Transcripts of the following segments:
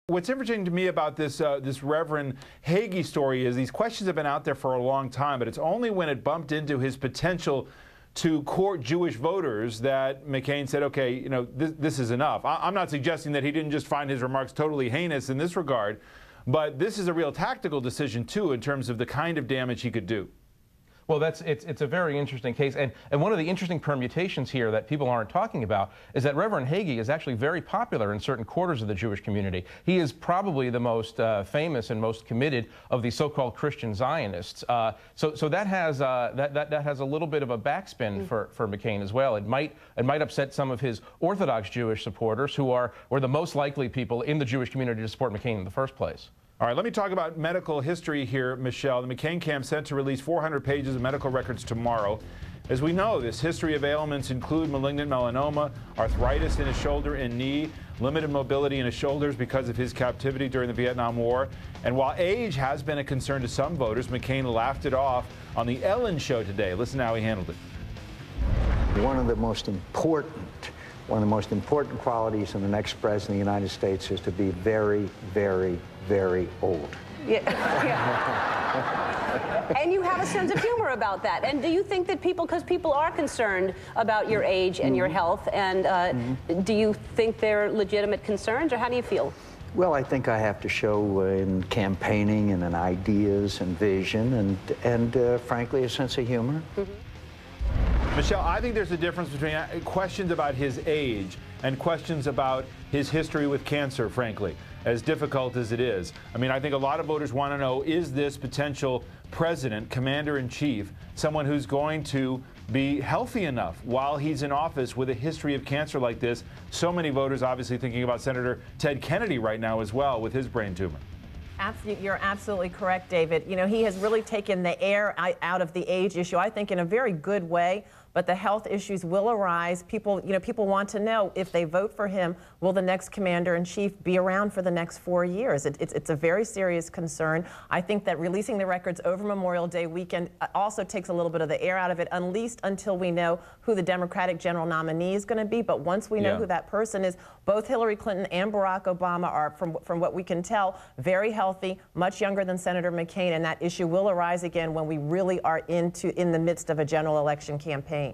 What's interesting to me about this this Reverend Hagee story is these questions have been out there for a long time, but it's only when it bumped into his potential to court Jewish voters that McCain said, okay, you know, this is enough. I'm not suggesting that he didn't just find his remarks totally heinous in this regard, but this is a real tactical decision, too, in terms of the kind of damage he could do. Well, it's a very interesting case, and one of the interesting permutations here that people aren't talking about is that Reverend Hagee is actually very popular in certain quarters of the Jewish community. He is probably the most famous and most committed of the so-called Christian Zionists. So that has that has a little bit of a backspin for McCain as well. It might upset some of his Orthodox Jewish supporters who were the most likely people in the Jewish community to support McCain in the first place. All right, let me talk about medical history here, Michelle. The McCain camp set to release 400 pages of medical records tomorrow. As we know, this history of ailments include malignant melanoma, arthritis in his shoulder and knee, limited mobility in his shoulders because of his captivity during the Vietnam War. And while age has been a concern to some voters, McCain laughed it off on the Ellen Show today. Listen to how he handled it. One of the most important qualities in the next president of the United States is to be very, very, very old. Yeah. And you have a sense of humor about that. And do you think that because people are concerned about your age and your health, and do you think they're legitimate concerns, or how do you feel? Well, I think I have to show in campaigning and in ideas and vision and frankly, a sense of humor. Michelle, I think there's a difference between questions about his age and questions about his history with cancer, frankly, as difficult as it is. I mean, I think a lot of voters want to know, is this potential president, commander-in-chief, someone who's going to be healthy enough while he's in office with a history of cancer like this? So many voters obviously thinking about Senator Ted Kennedy right now as well with his brain tumor. You're absolutely correct, David. You know, he has really taken the air out of the age issue, I think, in a very good way. But the health issues will arise. People want to know, if they vote for him, will the next commander-in-chief be around for the next 4 years? It's a very serious concern. I think that releasing the records over Memorial Day weekend also takes a little bit of the air out of it, at least until we know who the Democratic general nominee is going to be. But once we know who that person is, both Hillary Clinton and Barack Obama are, from what we can tell, very healthy, much younger than Senator McCain, and that issue will arise again when we really are in the midst of a general election campaign.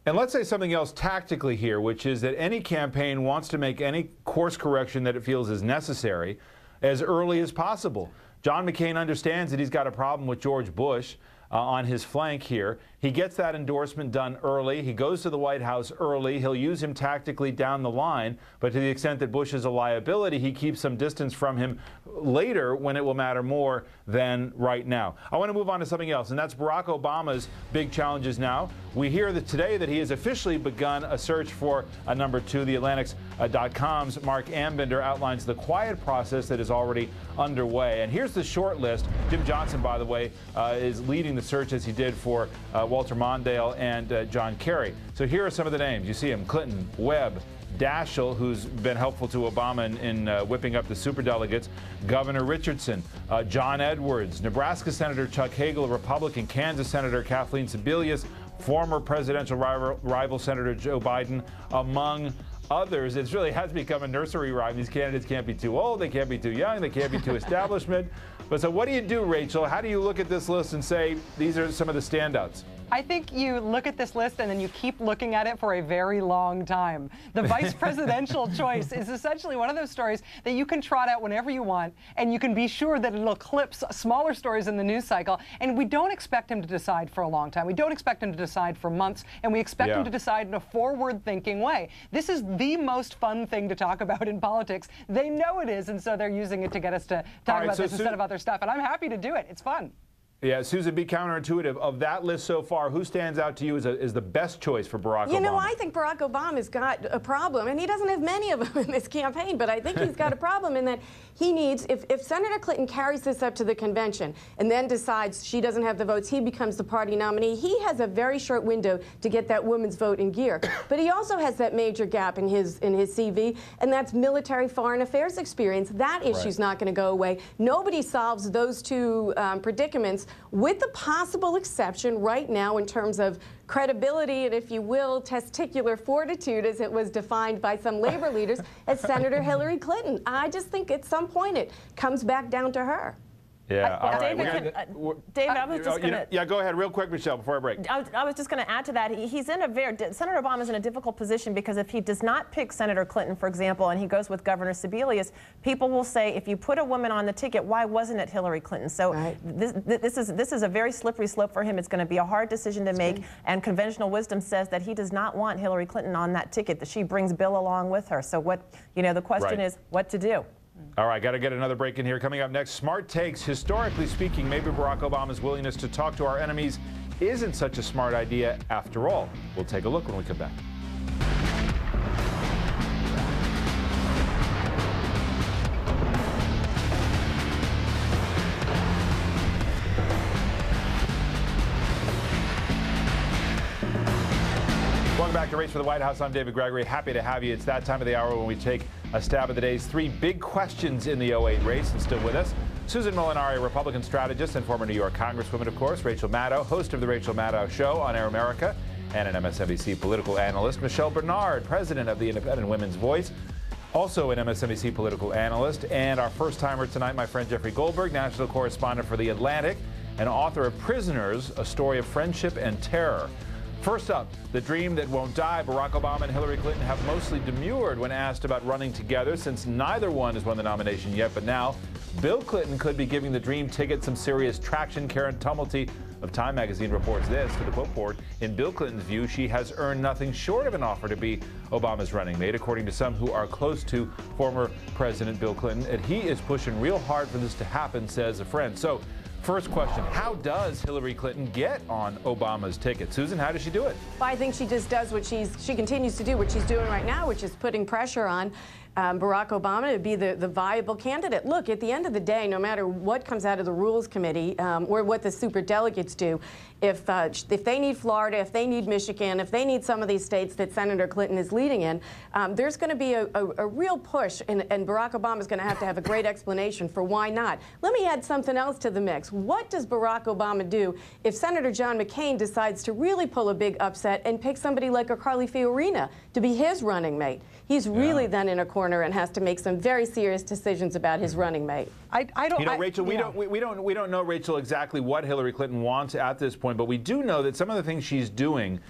And let's say something else tactically here, which is that any campaign wants to make any course correction that it feels is necessary as early as possible. John McCain understands that he's got a problem with George Bush on his flank here. He gets that endorsement done early. He goes to the White House early. He'll use him tactically down the line, but to the extent that Bush is a liability, he keeps some distance from him later when it will matter more than right now. I want to move on to something else, and that's Barack Obama's big challenges now. We hear that today that he has officially begun a search for a number two. The Atlantic.com's Mark Ambender outlines the quiet process that is already underway. And here's the short list. Jim Johnson, by the way, is leading the search as he did for Walter Mondale and John Kerry. So here are some of the names. You see them: Clinton, Webb, Daschle, who's been helpful to Obama in whipping up the superdelegates, Governor Richardson, John Edwards, Nebraska Senator Chuck Hagel, a Republican, Kansas Senator Kathleen Sebelius, former presidential rival Senator Joe Biden, among others. It really has become a nursery rhyme. These candidates can't be too old, they can't be too young, they can't be too establishment. But so what do you do, Rachel? How do you look at this list and say these are some of the standouts? I think you look at this list and then you keep looking at it for a very long time. The vice presidential choice is essentially one of those stories that you can trot out whenever you want, and you can be sure that it'll eclipse smaller stories in the news cycle. And we don't expect him to decide for a long time. We don't expect him to decide for months, and we expect him to decide in a forward-thinking way. This is the most fun thing to talk about in politics. They know it is, and so they're using it to get us to talk about this instead of other stuff. And I'm happy to do it. It's fun. Yeah, Susan, be counterintuitive. Of that list so far, who stands out to you as the best choice for Barack Obama? You know, I think Barack Obama's got a problem, and he doesn't have many of them in this campaign, but I think he's got a problem in that he needs, if Senator Clinton carries this up to the convention and then decides she doesn't have the votes, he becomes the party nominee, he has a very short window to get that woman's vote in gear. But he also has that major gap in his CV, and that's military foreign affairs experience. That issue's not going to go away. Nobody solves those two predicaments votes, with the possible exception right now in terms of credibility and, if you will, testicular fortitude, as it was defined by some labor leaders, as Senator Hillary Clinton. I just think at some point it comes back down to her. Yeah, all right. David, I was just going to... Yeah, go ahead real quick, Michelle, before I break. I was just going to add to that. Senator Obama is in a difficult position because if he does not pick Senator Clinton, for example, and he goes with Governor Sebelius, people will say, if you put a woman on the ticket, why wasn't it Hillary Clinton? So this is a very slippery slope for him. It's going to be a hard decision to make, and conventional wisdom says that he does not want Hillary Clinton on that ticket, that she brings Bill along with her. So the question is what to do. All right, got to get another break in here. Coming up next, smart takes. Historically speaking, maybe Barack Obama's willingness to talk to our enemies isn't such a smart idea after all. We'll take a look when we come back. Welcome back to Race for the White House. I'm David Gregory. Happy to have you. It's that time of the hour when we take a stab at the day's three big questions in the 08 race. And still with us, Susan Molinari, Republican strategist and former New York Congresswoman, of course. Rachel Maddow, host of The Rachel Maddow Show on Air America, and an MSNBC political analyst. Michelle Bernard, president of the Independent Women's Voice, also an MSNBC political analyst. And our first-timer tonight, my friend Jeffrey Goldberg, national correspondent for The Atlantic and author of Prisoners, A Story of Friendship and Terror. First up, the dream that won't die. Barack Obama and Hillary Clinton have mostly demurred when asked about running together, since neither one has won the nomination yet. But now, Bill Clinton could be giving the dream ticket some serious traction. Karen Tumulty of Time magazine reports this to the Clipboard. In Bill Clinton's view, she has earned nothing short of an offer to be Obama's running mate, according to some who are close to former President Bill Clinton. And he is pushing real hard for this to happen, says a friend. So, first question, how does Hillary Clinton get on Obama's ticket? Susan, how does she do it? Well, I think she just does what she continues to do what she's doing right now, which is putting pressure on Barack Obama to be the viable candidate. Look, at the end of the day, no matter what comes out of the Rules Committee or what the superdelegates do, if they need Florida, if they need Michigan, if they need some of these states that Senator Clinton is leading in, there's going to be a real push, and Barack Obama is going to have a great explanation for why not. Let me add something else to the mix. What does Barack Obama do if Senator John McCain decides to really pull a big upset and pick somebody like a Carly Fiorina to be his running mate? He's really then in a corner and has to make some very serious decisions about his running mate. I don't. You know, Rachel, we don't know, Rachel, exactly what Hillary Clinton wants at this point, but we do know that some of the things she's doing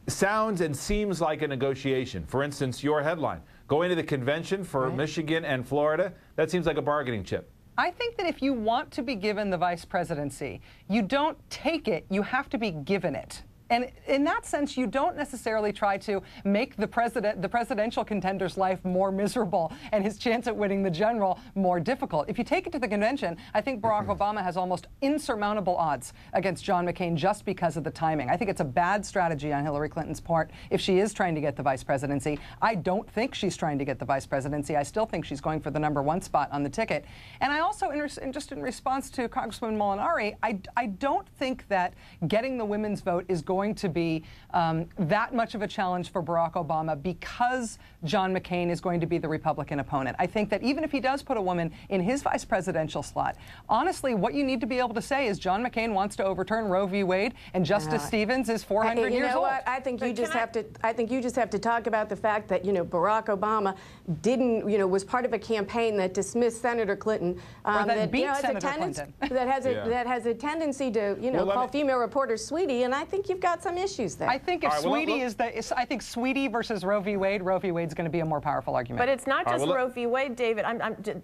sounds and seems like a negotiation. For instance, your headline, going to the convention for Michigan and Florida, that seems like a bargaining chip. I think that if you want to be given the vice presidency, you don't take it, you have to be given it. And in that sense, you don't necessarily try to make the presidential contender's life more miserable and his chance at winning the general more difficult. If you take it to the convention, I think Barack Obama has almost insurmountable odds against John McCain just because of the timing. I think it's a bad strategy on Hillary Clinton's part if she is trying to get the vice presidency. I don't think she's trying to get the vice presidency. I still think she's going for the #1 spot on the ticket. And I also, just in response to Congresswoman Molinari, I don't think that getting the women's vote is going to be that much of a challenge for Barack Obama because John McCain is going to be the Republican opponent. I think that even if he does put a woman in his vice presidential slot, honestly, what you need to be able to say is John McCain wants to overturn Roe v. Wade and Justice Stevens is 400 years old. I think you just have to talk about the fact that, Barack Obama was part of a campaign that dismissed Senator Clinton, that beat Senator Clinton. that has a tendency to, call female reporters sweetie, and I think you've got some issues there. I think if I think Sweetie versus Roe v. Wade, Roe v. Wade's going to be a more powerful argument. But it's not just Roe v. Wade, David.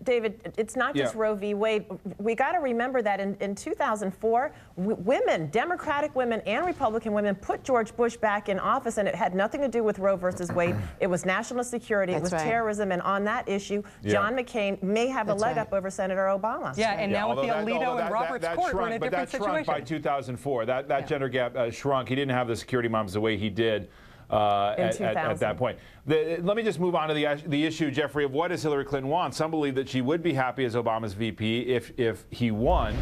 David, it's not just Roe v. Wade. We got to remember that in 2004, women, Democratic women and Republican women, put George Bush back in office, and it had nothing to do with Roe versus Wade. It was national security, it was terrorism, and on that issue, John McCain may have a leg up over Senator Obama. Yeah, and now with the Alito and Roberts Court, we're in a different situation. But that shrunk by 2004. That gender gap shrunk. He didn't have the security moms the way he did at that point. Let me just move on to the issue, Jeffrey, of what does Hillary Clinton want. Some believe that she would be happy as Obama's VP if he won.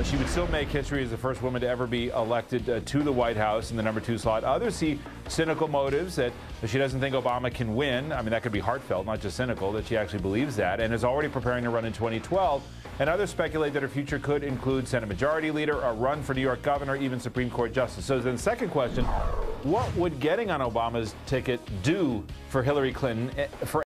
She would still make history as the first woman to ever be elected to the White House in the #2 slot. Others see cynical motives, that she doesn't think Obama can win. I mean, that could be heartfelt, not just cynical, that she actually believes that, and is already preparing to run in 2012. And others speculate that her future could include Senate Majority Leader, a run for New York Governor, even Supreme Court Justice. So then the second question, what would getting on Obama's ticket do for Hillary Clinton? For